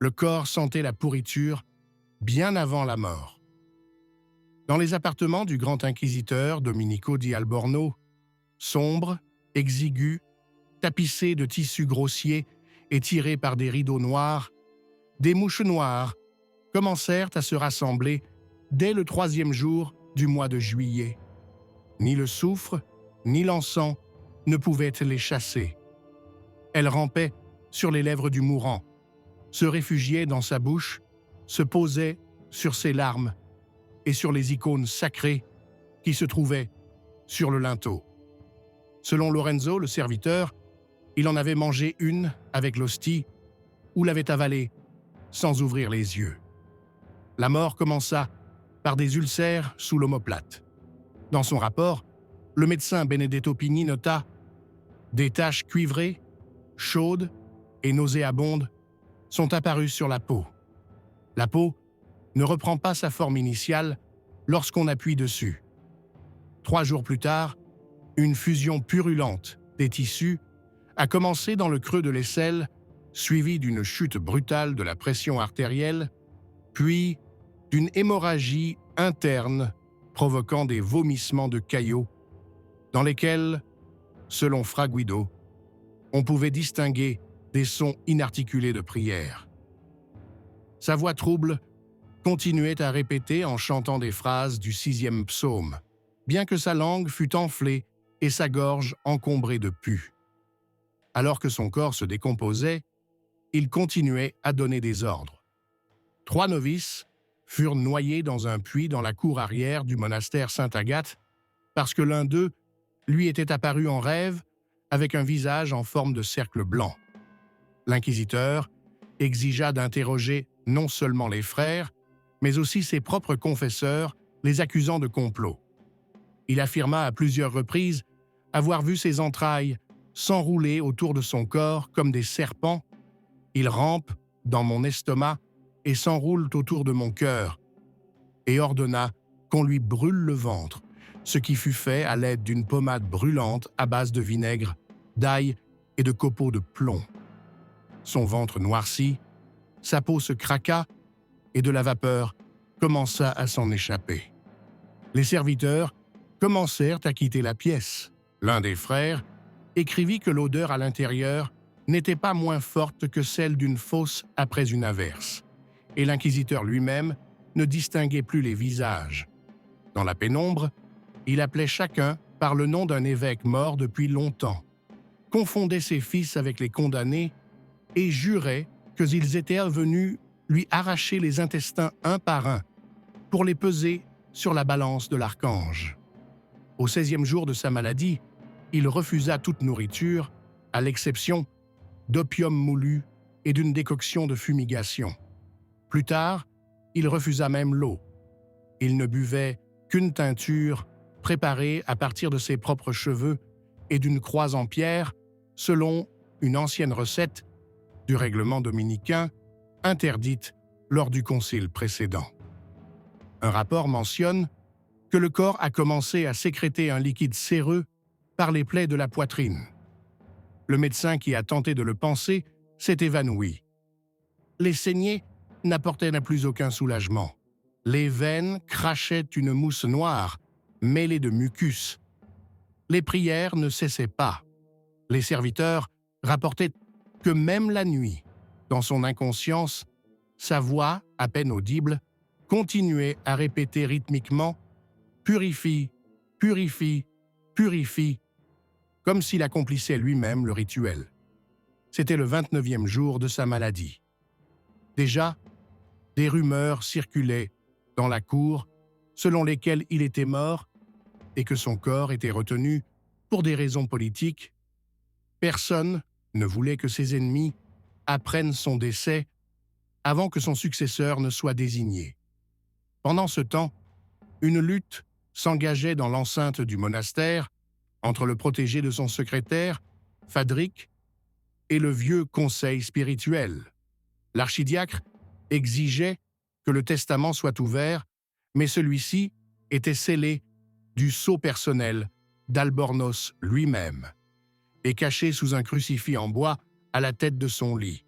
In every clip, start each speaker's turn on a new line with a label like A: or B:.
A: Le corps sentait la pourriture bien avant la mort. Dans les appartements du grand inquisiteur Domenico di Alborno, sombres, exigus, tapissés de tissus grossiers et tirés par des rideaux noirs, des mouches noires commencèrent à se rassembler dès le 3e jour du mois de juillet. Ni le soufre, ni l'encens ne pouvaient les chasser. Elles rampaient sur les lèvres du mourant, se réfugiaient dans sa bouche, se posaient sur ses larmes et sur les icônes sacrées qui se trouvaient sur le linteau. Selon Lorenzo, le serviteur, il en avait mangé une avec l'hostie ou l'avait avalée sans ouvrir les yeux. La mort commença par des ulcères sous l'omoplate. Dans son rapport, le médecin Benedetto Pini nota « Des taches cuivrées, chaudes et nauséabondes sont apparues sur la peau. La peau ne reprend pas sa forme initiale lorsqu'on appuie dessus. 3 jours plus tard, une fusion purulente des tissus a commencé dans le creux de l'aisselle, suivie d'une chute brutale de la pression artérielle, puis d'une hémorragie interne provoquant des vomissements de caillots dans lesquels, selon Fra Guido, on pouvait distinguer des sons inarticulés de prière. Sa voix trouble continuait à répéter en chantant des phrases du 6e psaume, bien que sa langue fût enflée et sa gorge encombrée de pus. Alors que son corps se décomposait, il continuait à donner des ordres. 3 novices furent noyés dans un puits dans la cour arrière du monastère Sainte-Agathe parce que l'un d'eux lui était apparu en rêve avec un visage en forme de cercle blanc. L'inquisiteur exigea d'interroger non seulement les frères, mais aussi ses propres confesseurs, les accusant de complot. Il affirma à plusieurs reprises avoir vu ses entrailles s'enrouler autour de son corps comme des serpents. Ils rampent dans mon estomac et s'enroulent autour de mon cœur, et ordonna qu'on lui brûle le ventre, ce qui fut fait à l'aide d'une pommade brûlante à base de vinaigre, d'ail et de copeaux de plomb. Son ventre noircit, sa peau se craqua et de la vapeur commença à s'en échapper. Les serviteurs commencèrent à quitter la pièce. L'un des frères écrivit que l'odeur à l'intérieur n'était pas moins forte que celle d'une fosse après une averse, et l'inquisiteur lui-même ne distinguait plus les visages. Dans la pénombre, il appelait chacun par le nom d'un évêque mort depuis longtemps, confondait ses fils avec les condamnés et jurait qu'ils étaient venus lui arracher les intestins un par un pour les peser sur la balance de l'archange. Au 16e jour de sa maladie, il refusa toute nourriture, à l'exception d'opium moulu et d'une décoction de fumigation. Plus tard, il refusa même l'eau. Il ne buvait qu'une teinture préparée à partir de ses propres cheveux et d'une croix en pierre, selon une ancienne recette du règlement dominicain interdite lors du concile précédent. Un rapport mentionne que le corps a commencé à sécréter un liquide séreux par les plaies de la poitrine. Le médecin qui a tenté de le panser s'est évanoui. Les saignées n'apportaient plus aucun soulagement. Les veines crachaient une mousse noire, mêlée de mucus. Les prières ne cessaient pas. Les serviteurs rapportaient que même la nuit, dans son inconscience, sa voix, à peine audible, continuait à répéter rythmiquement « Purifie, purifie, purifie », comme s'il accomplissait lui-même le rituel. C'était le 29e jour de sa maladie. Déjà, des rumeurs circulaient dans la cour selon lesquelles il était mort et que son corps était retenu pour des raisons politiques. Personne ne voulait que ses ennemis apprennent son décès avant que son successeur ne soit désigné. Pendant ce temps, une lutte s'engageait dans l'enceinte du monastère entre le protégé de son secrétaire, Fadric, et le vieux conseil spirituel. L'archidiacre exigeait que le testament soit ouvert, mais celui-ci était scellé du sceau personnel d'Albornoz lui-même et caché sous un crucifix en bois à la tête de son lit.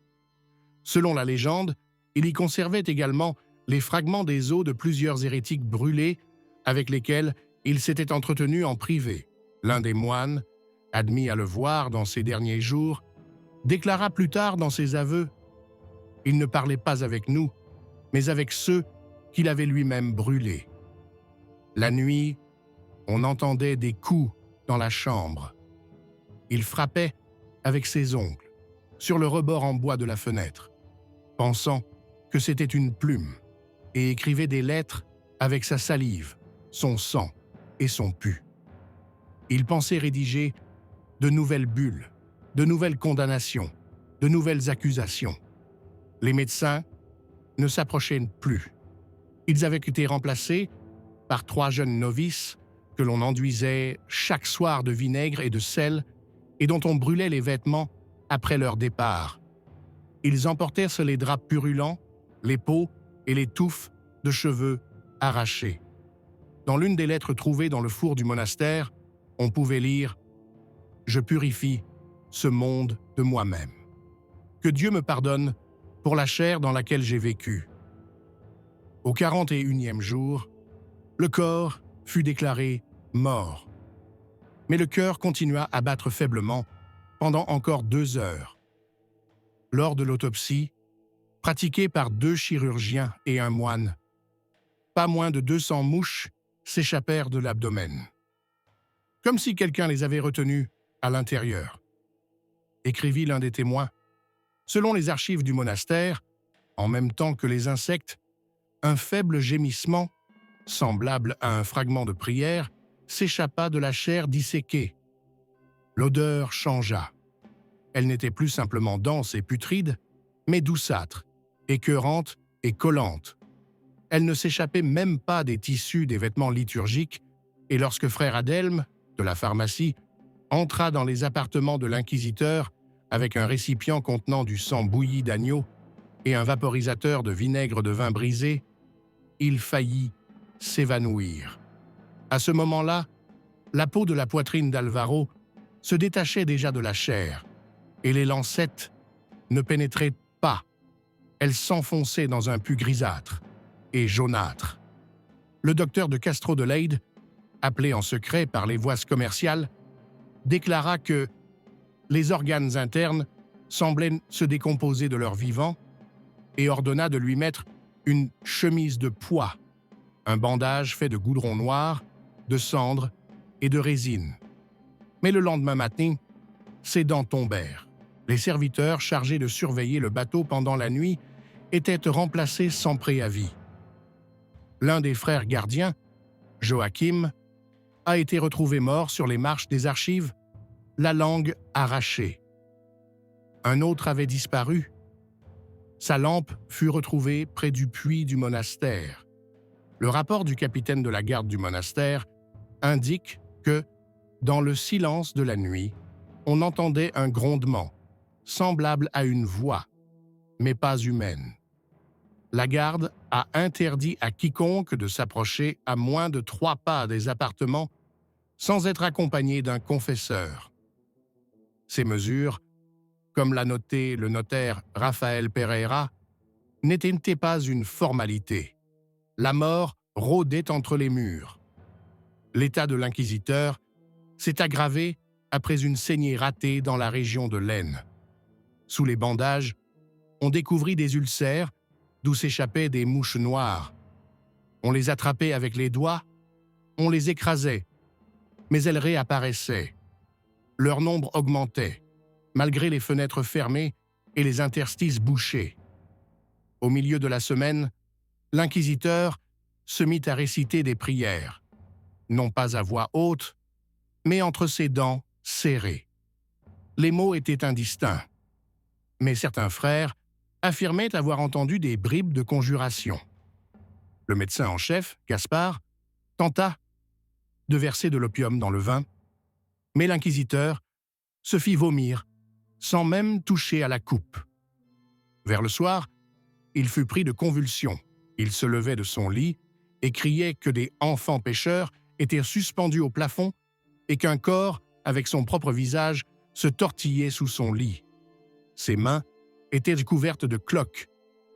A: Selon la légende, Il y conservait également les fragments des os de plusieurs hérétiques brûlés avec lesquels il s'était entretenu en privé. L'un des moines, admis à le voir dans ses derniers jours, déclara plus tard dans ses aveux « Il ne parlait pas avec nous, mais avec ceux qu'il avait lui-même brûlés. » La nuit, on entendait des coups dans la chambre. Il frappait avec ses ongles sur le rebord en bois de la fenêtre, pensant que c'était une plume, et écrivait des lettres avec sa salive, son sang et son pus. Il pensait rédiger de nouvelles bulles, de nouvelles condamnations, de nouvelles accusations. Les médecins ne s'approchaient plus. Ils avaient été remplacés par 3 jeunes novices que l'on enduisait chaque soir de vinaigre et de sel et dont on brûlait les vêtements après leur départ. Ils emportèrent sur les draps purulents, les peaux et les touffes de cheveux arrachés. Dans l'une des lettres trouvées dans le four du monastère, on pouvait lire « Je purifie ce monde de moi-même. Que Dieu me pardonne pour la chair dans laquelle j'ai vécu. » Au 41e jour, le corps fut déclaré mort. Mais le cœur continua à battre faiblement pendant encore 2 heures. Lors de l'autopsie, pratiquée par 2 chirurgiens et un moine, pas moins de 200 mouches s'échappèrent de l'abdomen. Comme si quelqu'un les avait retenues à l'intérieur. Écrivit l'un des témoins. Selon les archives du monastère, en même temps que les insectes, un faible gémissement, semblable à un fragment de prière, s'échappa de la chair disséquée. L'odeur changea. Elle n'était plus simplement dense et putride, mais douceâtre, écœurante et collante. Elle ne s'échappait même pas des tissus des vêtements liturgiques, et lorsque frère Adelme, de la pharmacie, entra dans les appartements de l'inquisiteur avec un récipient contenant du sang bouilli d'agneau et un vaporisateur de vinaigre de vin brisé, il faillit s'évanouir. À ce moment-là, la peau de la poitrine d'Alvaro se détachait déjà de la chair, et les lancettes ne pénétraient pas. Elles s'enfonçaient dans un pus grisâtre et jaunâtre. Le docteur de Castro de Leyde, appelé en secret par les voies commerciales, déclara que les organes internes semblaient se décomposer de leur vivant et ordonna de lui mettre une chemise de pois, un bandage fait de goudron noir, de cendre et de résine. Mais le lendemain matin, ses dents tombèrent. Les serviteurs chargés de surveiller le bateau pendant la nuit étaient remplacés sans préavis. L'un des frères gardiens, Joachim, a été retrouvé mort sur les marches des archives, la langue arrachée. Un autre avait disparu. Sa lampe fut retrouvée près du puits du monastère. Le rapport du capitaine de la garde du monastère indique que, dans le silence de la nuit, on entendait un grondement, semblable à une voix, mais pas humaine. La garde a interdit à quiconque de s'approcher à moins de 3 pas des appartements sans être accompagné d'un confesseur. Ces mesures, comme l'a noté le notaire Rafael Pereira, n'étaient pas une formalité. La mort rôdait entre les murs. L'état de l'inquisiteur s'est aggravé après une saignée ratée dans la région de l'aine. Sous les bandages, on découvrit des ulcères d'où s'échappaient des mouches noires. On les attrapait avec les doigts, on les écrasait, mais elles réapparaissaient. Leur nombre augmentait, malgré les fenêtres fermées et les interstices bouchés. Au milieu de la semaine, l'inquisiteur se mit à réciter des prières, non pas à voix haute, mais entre ses dents serrées. Les mots étaient indistincts, mais certains frères affirmaient avoir entendu des bribes de conjuration. Le médecin en chef, Gaspard, tenta de verser de l'opium dans le vin, mais l'inquisiteur se fit vomir sans même toucher à la coupe. Vers le soir, il fut pris de convulsions. Il se levait de son lit et criait que des enfants pêcheurs étaient suspendus au plafond et qu'un corps, avec son propre visage, se tortillait sous son lit. Ses mains étaient couvertes de cloques.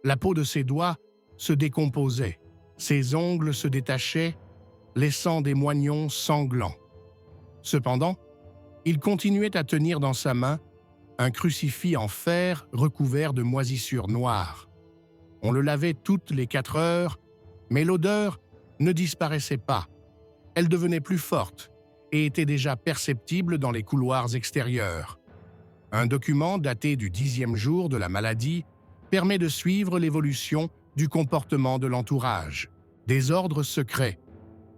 A: La peau de ses doigts se décomposait, ses ongles se détachaient, laissant des moignons sanglants. Cependant, il continuait à tenir dans sa main un crucifix en fer recouvert de moisissures noires. On le lavait toutes les 4 heures, mais l'odeur ne disparaissait pas. Elle devenait plus forte et était déjà perceptible dans les couloirs extérieurs. Un document daté du 10e jour de la maladie permet de suivre l'évolution du comportement de l'entourage. Des ordres secrets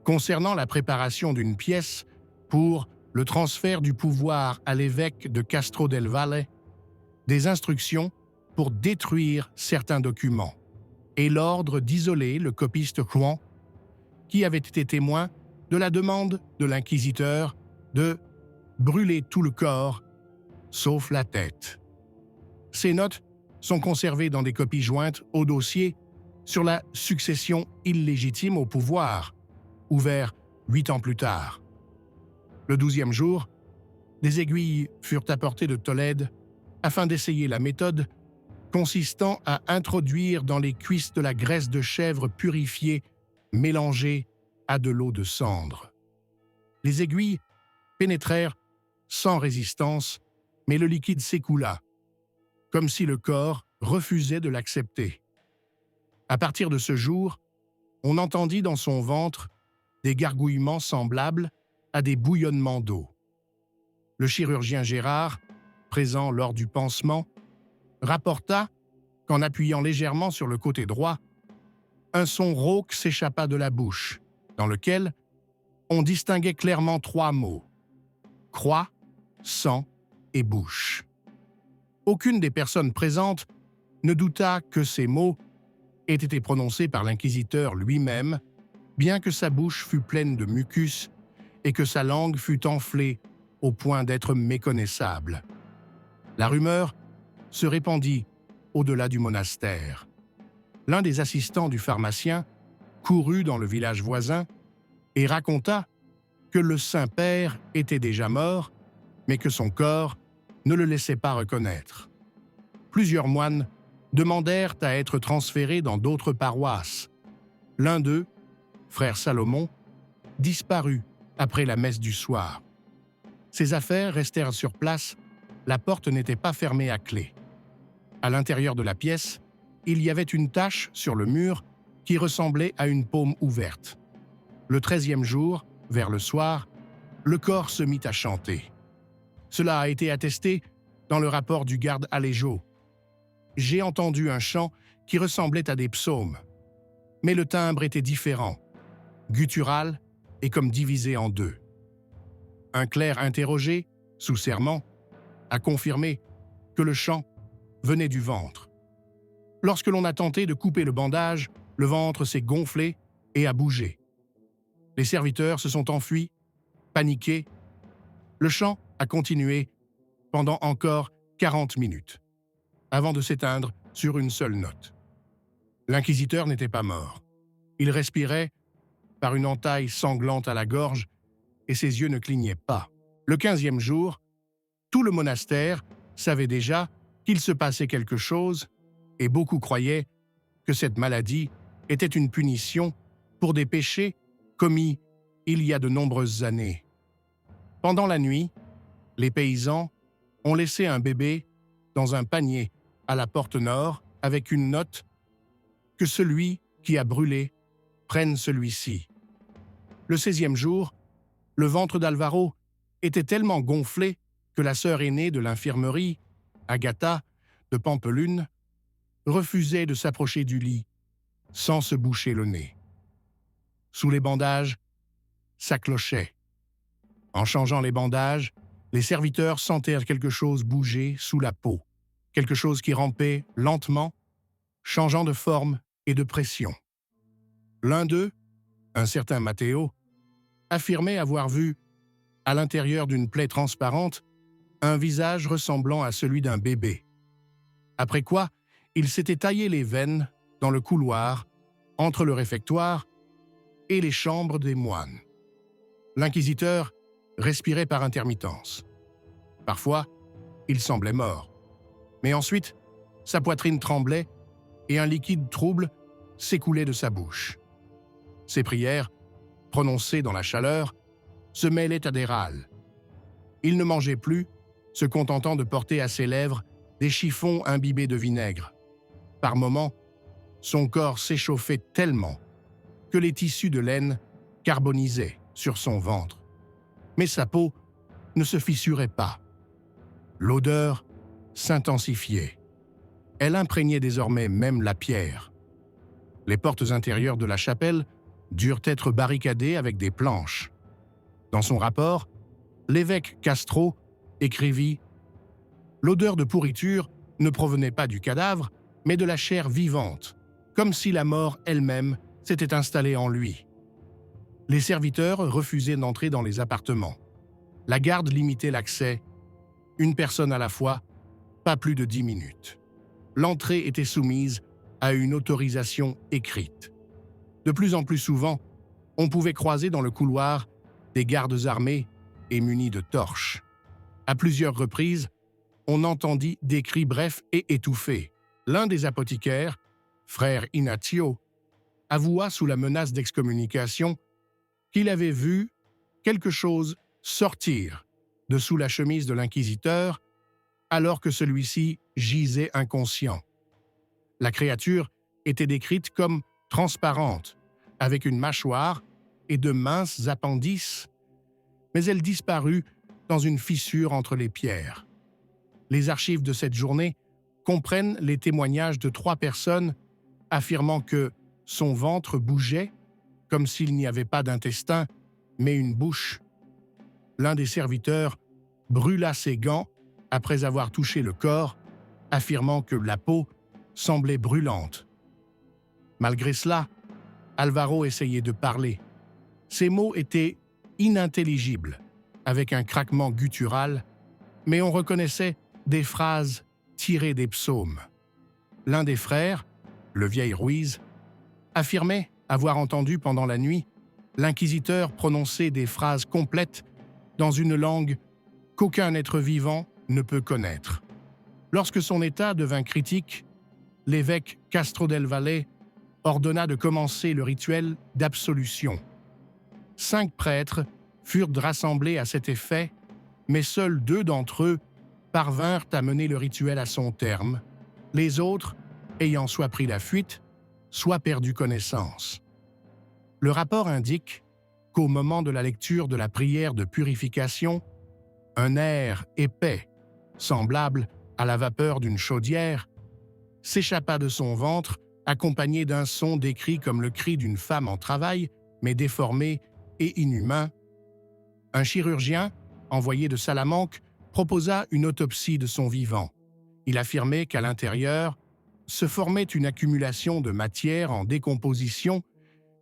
A: concernant la préparation d'une pièce pour le transfert du pouvoir à l'évêque de Castro del Valle, des instructions pour détruire certains documents, et l'ordre d'isoler le copiste Juan, qui avait été témoin de la demande de l'inquisiteur de brûler tout le corps, sauf la tête. Ces notes sont conservées dans des copies jointes au dossier sur la succession illégitime au pouvoir, ouvert 8 ans plus tard. Le 12e jour, des aiguilles furent apportées de Tolède afin d'essayer la méthode consistant à introduire dans les cuisses de la graisse de chèvre purifiée mélangée à de l'eau de cendre. Les aiguilles pénétrèrent sans résistance, mais le liquide s'écoula, comme si le corps refusait de l'accepter. À partir de ce jour, on entendit dans son ventre des gargouillements semblables à des bouillonnements d'eau. Le chirurgien Gérard, présent lors du pansement, rapporta qu'en appuyant légèrement sur le côté droit, un son rauque s'échappa de la bouche, dans lequel on distinguait clairement 3 mots: croix, sang et bouche. Aucune des personnes présentes ne douta que ces mots aient été prononcés par l'inquisiteur lui-même, bien que sa bouche fût pleine de mucus et que sa langue fût enflée au point d'être méconnaissable. La rumeur se répandit au-delà du monastère. L'un des assistants du pharmacien courut dans le village voisin et raconta que le Saint-Père était déjà mort, mais que son corps ne le laissait pas reconnaître. Plusieurs moines demandèrent à être transférés dans d'autres paroisses. L'un d'eux, frère Salomon, disparut après la messe du soir. Ses affaires restèrent sur place, la porte n'était pas fermée à clé. À l'intérieur de la pièce, il y avait une tache sur le mur qui ressemblait à une paume ouverte. Le 13e jour, vers le soir, le corps se mit à chanter. Cela a été attesté dans le rapport du garde Aléjo. J'ai entendu un chant qui ressemblait à des psaumes, mais le timbre était différent, guttural et comme divisé en 2. Un clerc interrogé, sous serment, a confirmé que le chant venait du ventre. Lorsque l'on a tenté de couper le bandage, le ventre s'est gonflé et a bougé. Les serviteurs se sont enfuis, paniqués. Le chant a continué pendant encore 40 minutes, avant de s'éteindre sur une seule note. L'inquisiteur n'était pas mort. Il respirait par une entaille sanglante à la gorge et ses yeux ne clignaient pas. Le 15e jour, tout le monastère savait déjà qu'il se passait quelque chose et beaucoup croyaient que cette maladie était une punition pour des péchés commis il y a de nombreuses années. Pendant la nuit, les paysans ont laissé un bébé dans un panier à la porte nord avec une note que celui qui a brûlé prenne celui-ci. Le 16e jour, le ventre d'Alvaro était tellement gonflé que la sœur aînée de l'infirmerie, Agatha, de Pampelune, refusait de s'approcher du lit sans se boucher le nez. Sous les bandages, ça clochait. En changeant les bandages, les serviteurs sentèrent quelque chose bouger sous la peau, quelque chose qui rampait lentement, changeant de forme et de pression. L'un d'eux, un certain Matteo, affirmait avoir vu, à l'intérieur d'une plaie transparente, un visage ressemblant à celui d'un bébé. Après quoi, il s'était taillé les veines dans le couloir, entre le réfectoire et les chambres des moines. L'inquisiteur respirait par intermittence. Parfois, il semblait mort. Mais ensuite, sa poitrine tremblait et un liquide trouble s'écoulait de sa bouche. Ses prières, prononcées dans la chaleur, se mêlaient à des râles. Il ne mangeait plus, se contentant de porter à ses lèvres des chiffons imbibés de vinaigre. Par moments, son corps s'échauffait tellement que les tissus de laine carbonisaient sur son ventre. Mais sa peau ne se fissurait pas. L'odeur s'intensifiait. Elle imprégnait désormais même la pierre. Les portes intérieures de la chapelle durent être barricadées avec des planches. Dans son rapport, l'évêque Castro écrivit « L'odeur de pourriture ne provenait pas du cadavre, mais de la chair vivante, comme si la mort elle-même s'était installée en lui. » Les serviteurs refusaient d'entrer dans les appartements. La garde limitait l'accès, une personne à la fois, pas plus de 10 minutes. L'entrée était soumise à une autorisation écrite. De plus en plus souvent, on pouvait croiser dans le couloir des gardes armés et munis de torches. À plusieurs reprises, on entendit des cris brefs et étouffés. L'un des apothicaires, frère Ignacio, avoua sous la menace d'excommunication qu'il avait vu quelque chose sortir de sous la chemise de l'inquisiteur alors que celui-ci gisait inconscient. La créature était décrite comme transparente, avec une mâchoire et de minces appendices, mais elle disparut dans une fissure entre les pierres. Les archives de cette journée comprennent les témoignages de 3 personnes affirmant que son ventre bougeait comme s'il n'y avait pas d'intestin, mais une bouche. L'un des serviteurs brûla ses gants après avoir touché le corps, affirmant que la peau semblait brûlante. Malgré cela, Alvaro essayait de parler. Ses mots étaient inintelligibles, avec un craquement guttural, mais on reconnaissait des phrases tirées des psaumes. L'un des frères, le vieil Ruiz, affirmait avoir entendu pendant la nuit l'inquisiteur prononcer des phrases complètes dans une langue qu'aucun être vivant ne peut connaître. Lorsque son état devint critique, l'évêque Castro del Valle ordonna de commencer le rituel d'absolution. 5 prêtres furent rassemblés à cet effet, mais seuls 2 d'entre eux parvinrent à mener le rituel à son terme, les autres ayant soit pris la fuite, soit perdu connaissance. Le rapport indique qu'au moment de la lecture de la prière de purification, un air épais, semblable à la vapeur d'une chaudière, s'échappa de son ventre, accompagné d'un son décrit comme le cri d'une femme en travail, mais déformé et inhumain. Un chirurgien, envoyé de Salamanque, proposa une autopsie de son vivant. Il affirmait qu'à l'intérieur se formait une accumulation de matière en décomposition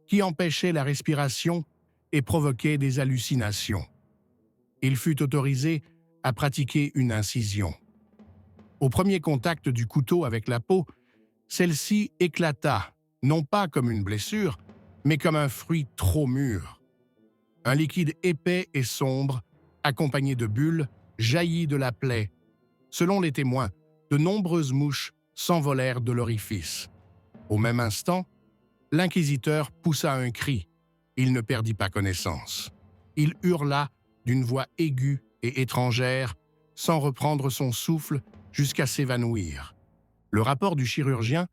A: qui empêchait la respiration et provoquait des hallucinations. Il fut autorisé à pratiquer une incision. Au premier contact du couteau avec la peau, celle-ci éclata, non pas comme une blessure, mais comme un fruit trop mûr. Un liquide épais et sombre, accompagné de bulles, jaillit de la plaie. Selon les témoins, de nombreuses mouches s'envolèrent de l'orifice. Au même instant, l'inquisiteur poussa un cri. Il ne perdit pas connaissance. Il hurla d'une voix aiguë et étrangère, sans reprendre son souffle jusqu'à s'évanouir. Le rapport du chirurgien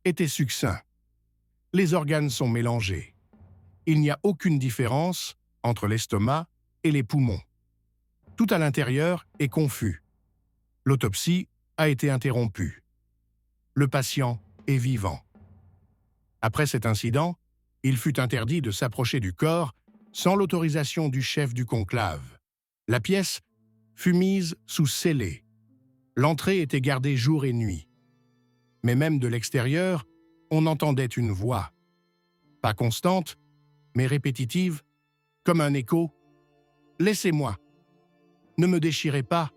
A: était succinct. Les organes sont mélangés. Il n'y a aucune différence entre l'estomac et les poumons. Tout à l'intérieur est confus. L'autopsie a été interrompue. Le patient est vivant. Après cet incident, il fut interdit de s'approcher du corps sans l'autorisation du chef du conclave. La pièce fut mise sous scellé. L'entrée était gardée jour et nuit. Mais même de l'extérieur, on entendait une voix. Pas constante, mais répétitive, comme un écho. « Laissez-moi. Ne me déchirez pas.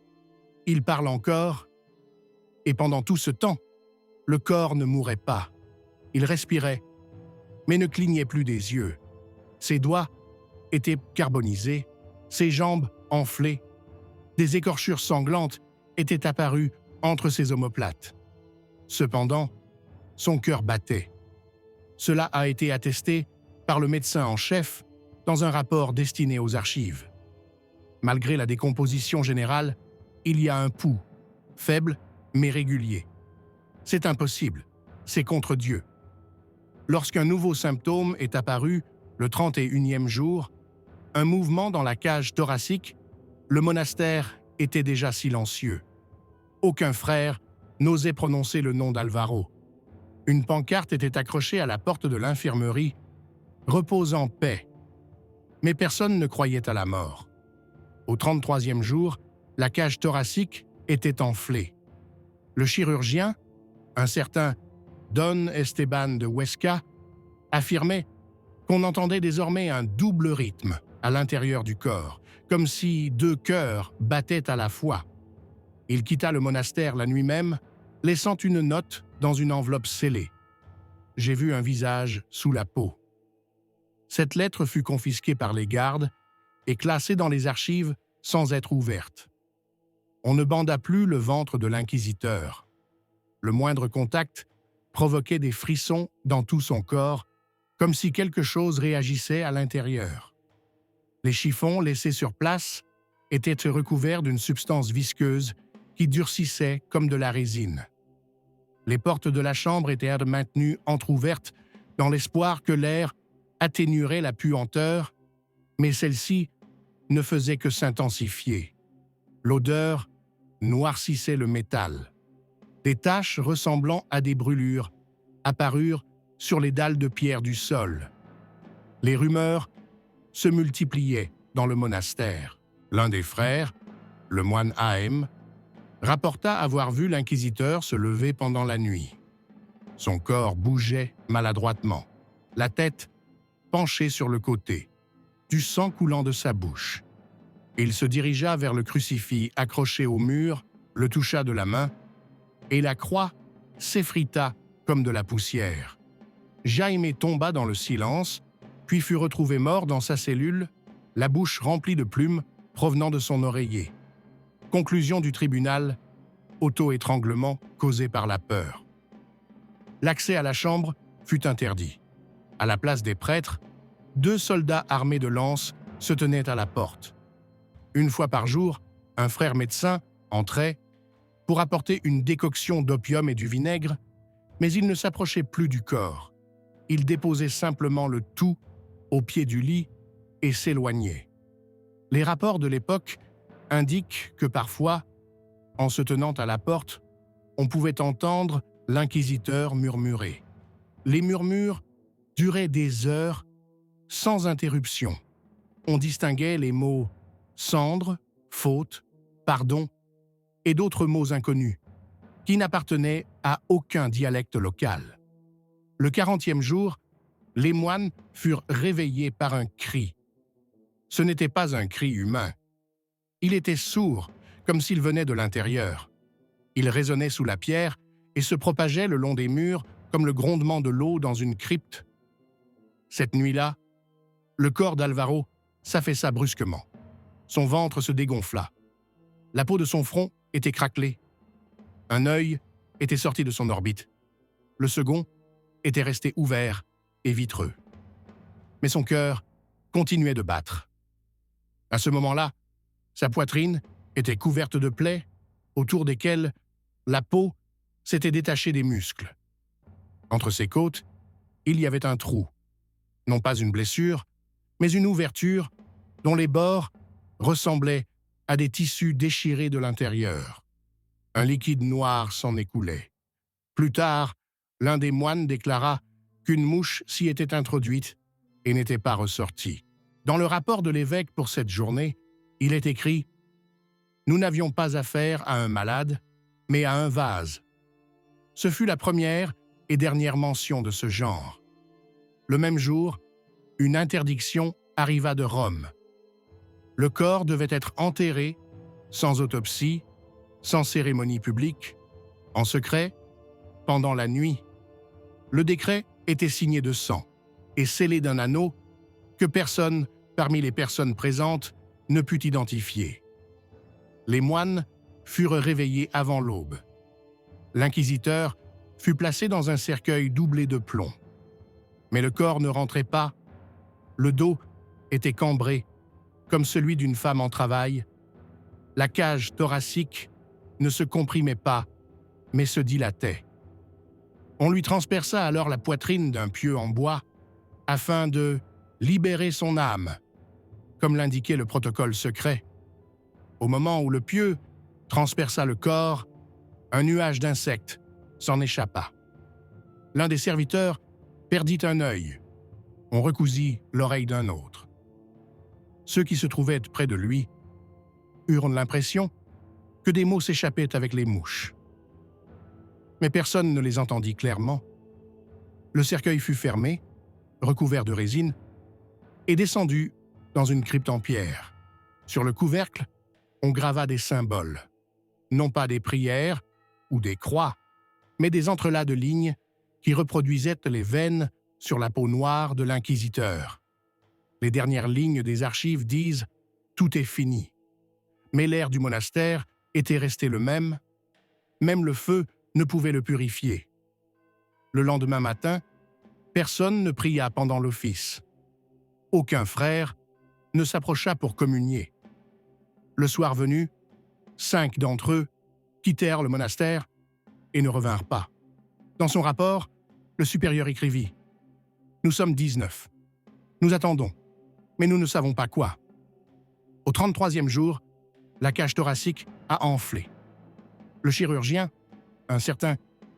A: Il parle encore. » Et pendant tout ce temps, le corps ne mourait pas. Il respirait, mais ne clignait plus des yeux. Ses doigts étaient carbonisés, ses jambes enflées. Des écorchures sanglantes étaient apparues entre ses omoplates. Cependant, son cœur battait. Cela a été attesté par le médecin en chef dans un rapport destiné aux archives. Malgré la décomposition générale, il y a un pouls, faible mais régulier. C'est impossible, c'est contre Dieu. Lorsqu'un nouveau symptôme est apparu le 31e jour, un mouvement dans la cage thoracique, le monastère était déjà silencieux. Aucun frère n'osait prononcer le nom d'Alvaro. Une pancarte était accrochée à la porte de l'infirmerie, « Repose en paix ». Mais personne ne croyait à la mort. Au 33e jour, la cage thoracique était enflée. Le chirurgien, un certain Don Esteban de Huesca, affirmait qu'on entendait désormais un double rythme à l'intérieur du corps, comme si deux cœurs battaient à la fois. Il quitta le monastère la nuit même, laissant une note dans une enveloppe scellée. « J'ai vu un visage sous la peau ». Cette lettre fut confisquée par les gardes et classée dans les archives sans être ouverte. On ne banda plus le ventre de l'inquisiteur. Le moindre contact provoquait des frissons dans tout son corps, comme si quelque chose réagissait à l'intérieur. Les chiffons laissés sur place étaient recouverts d'une substance visqueuse qui durcissait comme de la résine. Les portes de la chambre étaient maintenues entr'ouvertes dans l'espoir que l'air atténuerait la puanteur, mais celle-ci ne faisait que s'intensifier. L'odeur noircissait le métal. Des taches ressemblant à des brûlures apparurent sur les dalles de pierre du sol. Les rumeurs se multipliaient dans le monastère. L'un des frères, le moine Ahem, rapporta avoir vu l'inquisiteur se lever pendant la nuit. Son corps bougeait maladroitement, la tête penchée sur le côté, du sang coulant de sa bouche. Il se dirigea vers le crucifix accroché au mur, le toucha de la main, et la croix s'effrita comme de la poussière. Jaime tomba dans le silence, puis fut retrouvé mort dans sa cellule, la bouche remplie de plumes provenant de son oreiller. Conclusion du tribunal, auto-étranglement causé par la peur. L'accès à la chambre fut interdit. À la place des prêtres, 2 soldats armés de lances se tenaient à la porte. Une fois par jour, un frère médecin entrait pour apporter une décoction d'opium et du vinaigre, mais il ne s'approchait plus du corps. Il déposait simplement le tout au pied du lit et s'éloignait. Les rapports de l'époque indiquent que parfois, en se tenant à la porte, on pouvait entendre l'inquisiteur murmurer. Les murmures duraient des heures sans interruption. On distinguait les mots « cendre »,« faute »,« pardon » et d'autres mots inconnus, qui n'appartenaient à aucun dialecte local. Le 40e jour, les moines furent réveillés par un cri. Ce n'était pas un cri humain. Il était sourd, comme s'il venait de l'intérieur. Il résonnait sous la pierre et se propageait le long des murs comme le grondement de l'eau dans une crypte. Cette nuit-là, le corps d'Alvaro s'affaissa brusquement. Son ventre se dégonfla. La peau de son front était craquelée. Un œil était sorti de son orbite. Le second était resté ouvert et vitreux. Mais son cœur continuait de battre. À ce moment-là, sa poitrine était couverte de plaies, autour desquelles la peau s'était détachée des muscles. Entre ses côtes, il y avait un trou. Non pas une blessure, mais une ouverture dont les bords ressemblaient à des tissus déchirés de l'intérieur. Un liquide noir s'en écoulait. Plus tard, l'un des moines déclara qu'une mouche s'y était introduite et n'était pas ressortie. Dans le rapport de l'évêque pour cette journée, il est écrit « Nous n'avions pas affaire à un malade, mais à un vase ». Ce fut la première et dernière mention de ce genre. Le même jour, une interdiction arriva de Rome. Le corps devait être enterré, sans autopsie, sans cérémonie publique, en secret, pendant la nuit. Le décret était signé de sang et scellé d'un anneau que personne, parmi les personnes présentes, ne put identifier. Les moines furent réveillés avant l'aube. L'inquisiteur fut placé dans un cercueil doublé de plomb. Mais le corps ne rentrait pas. Le dos était cambré, comme celui d'une femme en travail. La cage thoracique ne se comprimait pas, mais se dilatait. On lui transperça alors la poitrine d'un pieu en bois afin de libérer son âme, comme l'indiquait le protocole secret. Au moment où le pieu transperça le corps, un nuage d'insectes s'en échappa. L'un des serviteurs perdit un œil. On recousit l'oreille d'un autre. Ceux qui se trouvaient près de lui eurent l'impression que des mots s'échappaient avec les mouches. Mais personne ne les entendit clairement. Le cercueil fut fermé, recouvert de résine, et descendu dans une crypte en pierre. Sur le couvercle, on grava des symboles, non pas des prières ou des croix, mais des entrelacs de lignes qui reproduisaient les veines sur la peau noire de l'inquisiteur. Les dernières lignes des archives disent « Tout est fini ». Mais l'air du monastère était resté le même le feu ne pouvait le purifier. Le lendemain matin, personne ne pria pendant l'office. Aucun frère ne s'approcha pour communier. Le soir venu, 5 d'entre eux quittèrent le monastère et ne revinrent pas. Dans son rapport, le supérieur écrivit « Nous sommes 19. Nous attendons, mais nous ne savons pas quoi. » Au 33e jour, la cage thoracique a enflé. Le chirurgien, un certain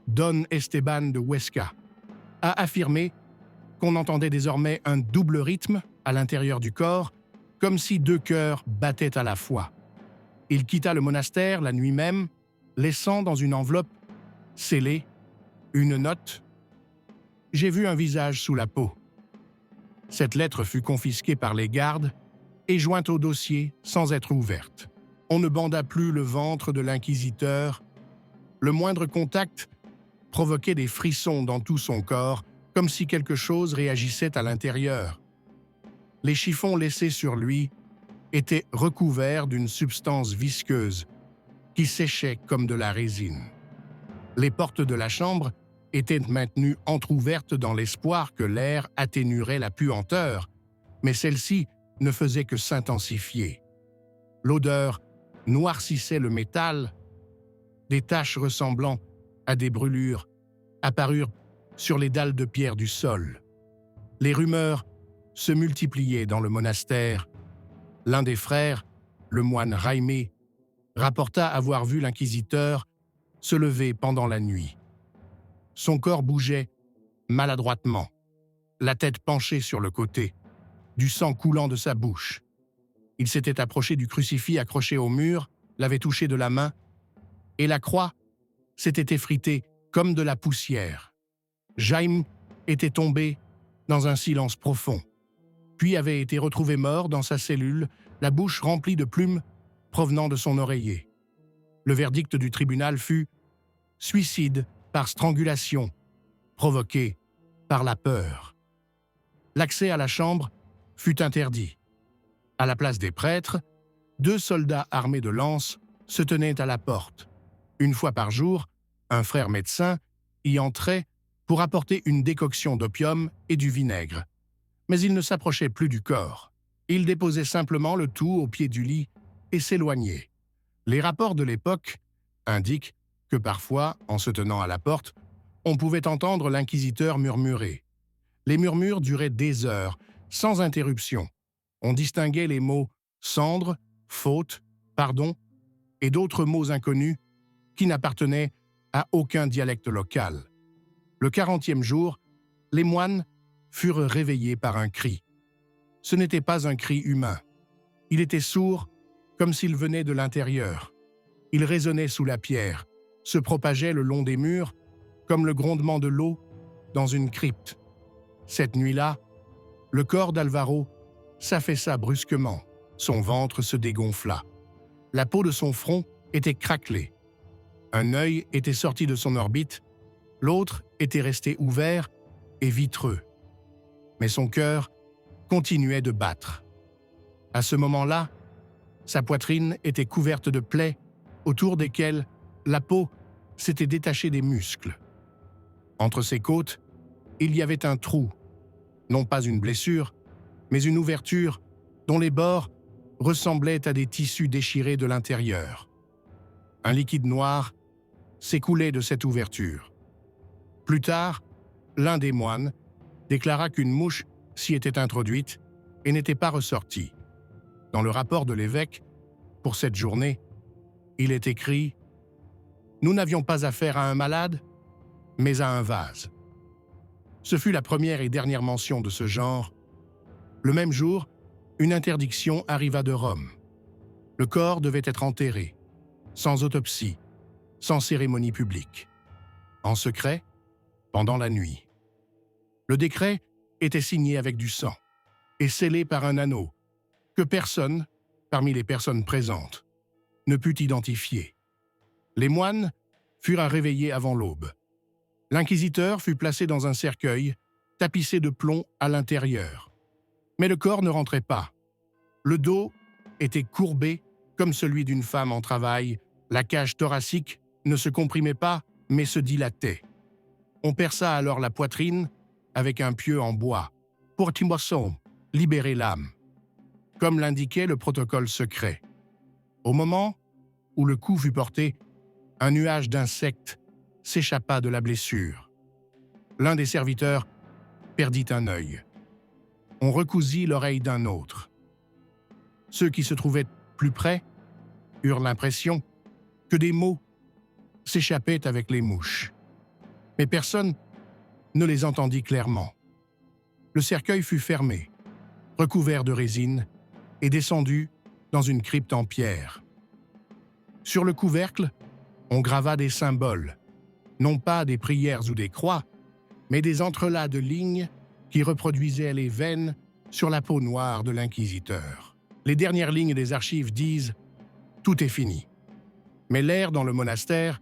A: Don Esteban de Huesca, a affirmé qu'on entendait désormais un double rythme à l'intérieur du corps, comme si 2 cœurs battaient à la fois. Il quitta le monastère la nuit même, laissant dans une enveloppe scellée une note « J'ai vu un visage sous la peau ». Cette lettre fut confisquée par les gardes et jointe au dossier sans être ouverte. On ne banda plus le ventre de l'inquisiteur. Le moindre contact provoquait des frissons dans tout son corps, comme si quelque chose réagissait à l'intérieur. Les chiffons laissés sur lui étaient recouverts d'une substance visqueuse qui séchait comme de la résine. Les portes de la chambre étaient maintenues entr'ouvertes dans l'espoir que l'air atténuerait la puanteur, mais celle-ci ne faisait que s'intensifier. L'odeur noircissait le métal. Des taches ressemblant à des brûlures apparurent sur les dalles de pierre du sol. Les rumeurs se multipliaient dans le monastère. L'un des frères, le moine Jaime, rapporta avoir vu l'inquisiteur se lever pendant la nuit. Son corps bougeait maladroitement, la tête penchée sur le côté, du sang coulant de sa bouche. Il s'était approché du crucifix accroché au mur, l'avait touché de la main, et la croix s'était effritée comme de la poussière. Jaime était tombé dans un silence profond, puis avait été retrouvé mort dans sa cellule, la bouche remplie de plumes provenant de son oreiller. Le verdict du tribunal fut « suicide par strangulation, provoqué par la peur ». L'accès à la chambre fut interdit. À la place des prêtres, 2 soldats armés de lances se tenaient à la porte. Une fois par jour, un frère médecin y entrait pour apporter une décoction d'opium et du vinaigre. Mais il ne s'approchait plus du corps. Il déposait simplement le tout au pied du lit et s'éloignait. Les rapports de l'époque indiquent que parfois, en se tenant à la porte, on pouvait entendre l'inquisiteur murmurer. Les murmures duraient des heures, sans interruption. On distinguait les mots « cendre »,« faute »,« pardon » et d'autres mots inconnus qui n'appartenaient à aucun dialecte local. Le 40e jour, les moines furent réveillés par un cri. Ce n'était pas un cri humain. Il était sourd, comme s'il venait de l'intérieur. Il résonnait sous la pierre, se propageait le long des murs, comme le grondement de l'eau dans une crypte. Cette nuit-là, le corps d'Alvaro s'affaissa brusquement. Son ventre se dégonfla. La peau de son front était craquelée. Un œil était sorti de son orbite, l'autre était resté ouvert et vitreux. Mais son cœur continuait de battre. À ce moment-là, sa poitrine était couverte de plaies autour desquelles la peau s'était détachée des muscles. Entre ses côtes, il y avait un trou, non pas une blessure, mais une ouverture dont les bords ressemblaient à des tissus déchirés de l'intérieur. Un liquide noir s'écoulait de cette ouverture. Plus tard, l'un des moines déclara qu'une mouche s'y était introduite et n'était pas ressortie. Dans le rapport de l'évêque, pour cette journée, il est écrit « Nous n'avions pas affaire à un malade, mais à un vase ». Ce fut la première et dernière mention de ce genre. Le même jour, une interdiction arriva de Rome. Le corps devait être enterré, sans autopsie, sans cérémonie publique, en secret, pendant la nuit. Le décret était signé avec du sang et scellé par un anneau que personne, parmi les personnes présentes, ne put identifier. Les moines furent réveillés avant l'aube. L'inquisiteur fut placé dans un cercueil tapissé de plomb à l'intérieur. Mais le corps ne rentrait pas. Le dos était courbé comme celui d'une femme en travail. La cage thoracique ne se comprimait pas, mais se dilatait. On perça alors la poitrine avec un pieu en bois pour libérer l'âme, comme l'indiquait le protocole secret. Au moment où le coup fut porté, un nuage d'insectes s'échappa de la blessure. L'un des serviteurs perdit un œil. On recousit l'oreille d'un autre. Ceux qui se trouvaient plus près eurent l'impression que des mots s'échappaient avec les mouches. Mais personne ne les entendit clairement. Le cercueil fut fermé, recouvert de résine et descendu dans une crypte en pierre. Sur le couvercle, on grava des symboles, non pas des prières ou des croix, mais des entrelacs de lignes qui reproduisaient les veines sur la peau noire de l'inquisiteur. Les dernières lignes des archives disent « Tout est fini ». Mais l'air dans le monastère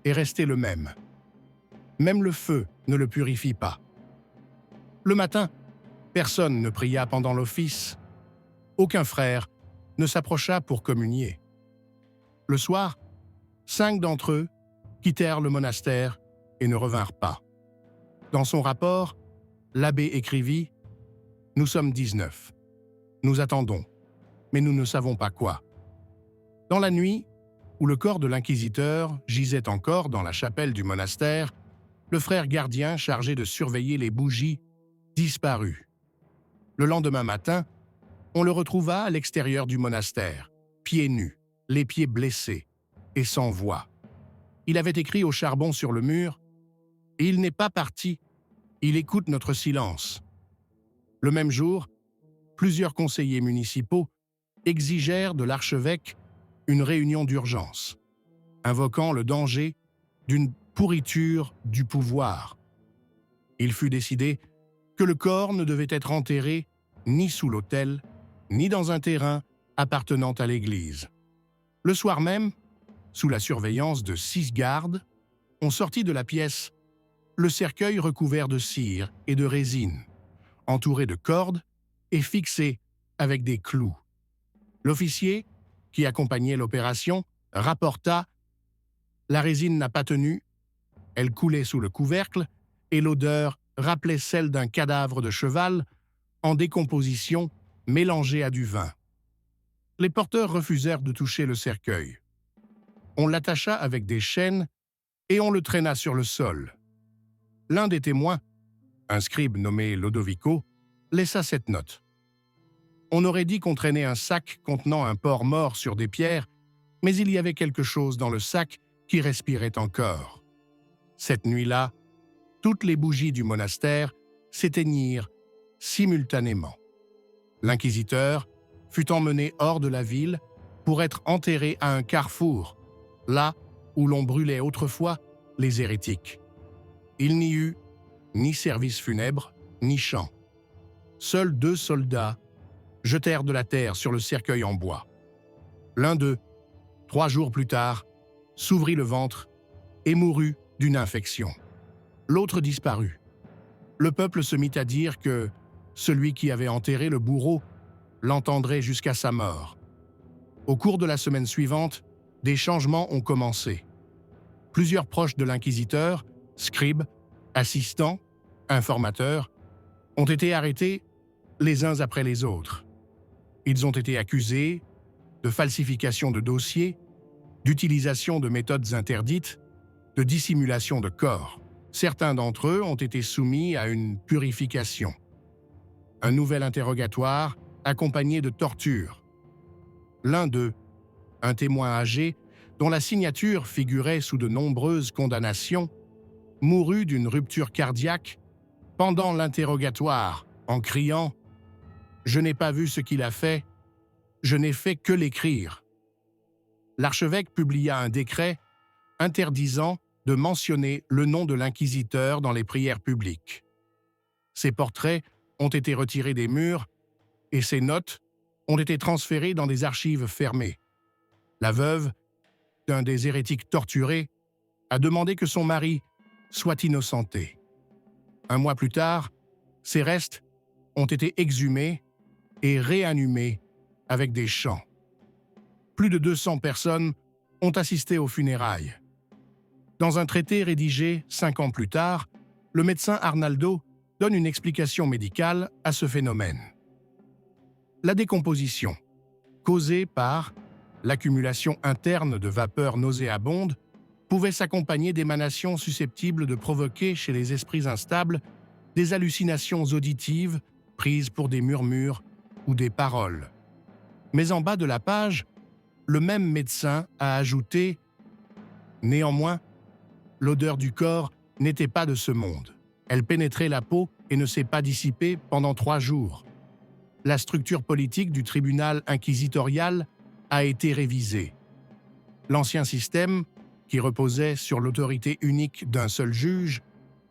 A: est resté le même. Même le feu ne le purifie pas. Le matin, personne ne pria pendant l'office. Aucun frère ne s'approcha pour communier. Le soir, 5 d'entre eux quittèrent le monastère et ne revinrent pas. Dans son rapport, l'abbé écrivit « Nous sommes 19. Nous attendons, mais nous ne savons pas quoi. » Dans la nuit, où le corps de l'inquisiteur gisait encore dans la chapelle du monastère, le frère gardien chargé de surveiller les bougies disparut. Le lendemain matin, on le retrouva à l'extérieur du monastère, pieds nus, les pieds blessés et sans voix. Il avait écrit au charbon sur le mur « Il n'est pas parti, il écoute notre silence ». Le même jour, plusieurs conseillers municipaux exigèrent de l'archevêque une réunion d'urgence, invoquant le danger d'une pourriture du pouvoir. Il fut décidé que le corps ne devait être enterré ni sous l'autel, ni dans un terrain appartenant à l'église. Le soir même, sous la surveillance de 6 gardes, on sortit de la pièce le cercueil recouvert de cire et de résine, entouré de cordes et fixé avec des clous. L'officier, qui accompagnait l'opération, rapporta « La résine n'a pas tenu, elle coulait sous le couvercle et l'odeur rappelait celle d'un cadavre de cheval en décomposition mélangé à du vin. » Les porteurs refusèrent de toucher le cercueil. On l'attacha avec des chaînes et on le traîna sur le sol. L'un des témoins, un scribe nommé Lodovico, laissa cette note. On aurait dit qu'on traînait un sac contenant un porc mort sur des pierres, mais il y avait quelque chose dans le sac qui respirait encore. Cette nuit-là, toutes les bougies du monastère s'éteignirent simultanément. L'inquisiteur fut emmené hors de la ville pour être enterré à un carrefour, là où l'on brûlait autrefois les hérétiques. Il n'y eut ni service funèbre, ni chant. Seuls 2 soldats jetèrent de la terre sur le cercueil en bois. L'un d'eux, 3 jours plus tard, s'ouvrit le ventre et mourut d'une infection. L'autre disparut. Le peuple se mit à dire que celui qui avait enterré le bourreau l'entendrait jusqu'à sa mort. Au cours de la semaine suivante, des changements ont commencé. Plusieurs proches de l'inquisiteur, scribes, Assistants, informateurs, ont été arrêtés les uns après les autres. Ils ont été accusés de falsification de dossiers, d'utilisation de méthodes interdites, de dissimulation de corps. Certains d'entre eux ont été soumis à une purification. Un nouvel interrogatoire accompagné de tortures. L'un d'eux, un témoin âgé dont la signature figurait sous de nombreuses condamnations, mourut d'une rupture cardiaque pendant l'interrogatoire en criant « Je n'ai pas vu ce qu'il a fait, je n'ai fait que l'écrire ». L'archevêque publia un décret interdisant de mentionner le nom de l'inquisiteur dans les prières publiques. Ses portraits ont été retirés des murs et ses notes ont été transférées dans des archives fermées. La veuve d'un des hérétiques torturés a demandé que son mari soit innocenté. Un mois plus tard, ses restes ont été exhumés et réanimés avec des chants. Plus de 200 personnes ont assisté aux funérailles. Dans un traité rédigé 5 ans plus tard, le médecin Arnaldo donne une explication médicale à ce phénomène. La décomposition, causée par l'accumulation interne de vapeurs nauséabondes, pouvait s'accompagner d'émanations susceptibles de provoquer chez les esprits instables des hallucinations auditives prises pour des murmures ou des paroles. Mais en bas de la page, le même médecin a ajouté « Néanmoins, l'odeur du corps n'était pas de ce monde. Elle pénétrait la peau et ne s'est pas dissipée pendant 3 jours. La structure politique du tribunal inquisitorial a été révisée. L'ancien système, qui reposait sur l'autorité unique d'un seul juge,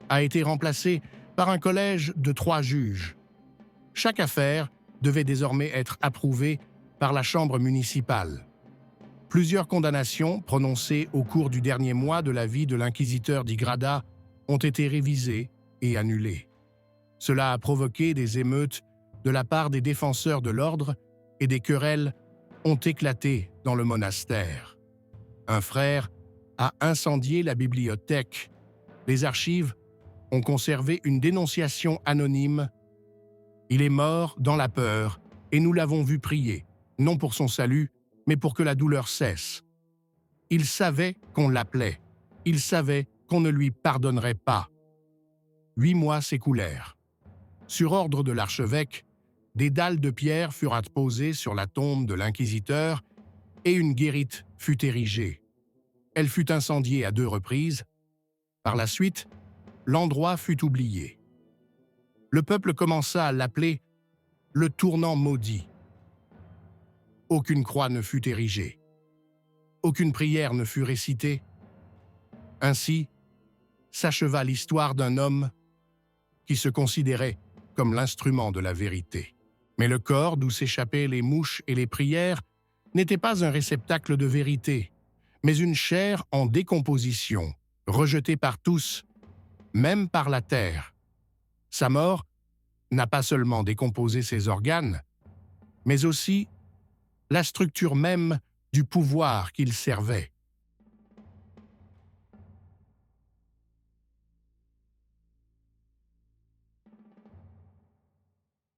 A: a été remplacé par un collège de 3 juges. Chaque affaire devait désormais être approuvée par la chambre municipale. Plusieurs condamnations prononcées au cours du dernier mois de la vie de l'inquisiteur d'Igrada ont été révisées et annulées. Cela a provoqué des émeutes de la part des défenseurs de l'ordre et des querelles ont éclaté dans le monastère. Un frère a incendié la bibliothèque. Les archives ont conservé une dénonciation anonyme. Il est mort dans la peur et nous l'avons vu prier, non pour son salut, mais pour que la douleur cesse. Il savait qu'on l'appelait. Il savait qu'on ne lui pardonnerait pas. 8 mois s'écoulèrent. Sur ordre de l'archevêque, des dalles de pierre furent apposées sur la tombe de l'inquisiteur et une guérite fut érigée. Elle fut incendiée à 2 reprises. Par la suite, l'endroit fut oublié. Le peuple commença à l'appeler « le tournant maudit ». Aucune croix ne fut érigée. Aucune prière ne fut récitée. Ainsi s'acheva l'histoire d'un homme qui se considérait comme l'instrument de la vérité. Mais le corps d'où s'échappaient les mouches et les prières n'était pas un réceptacle de vérité, mais une chair en décomposition, rejetée par tous, même par la terre. Sa mort n'a pas seulement décomposé ses organes, mais aussi la structure même du pouvoir qu'il servait.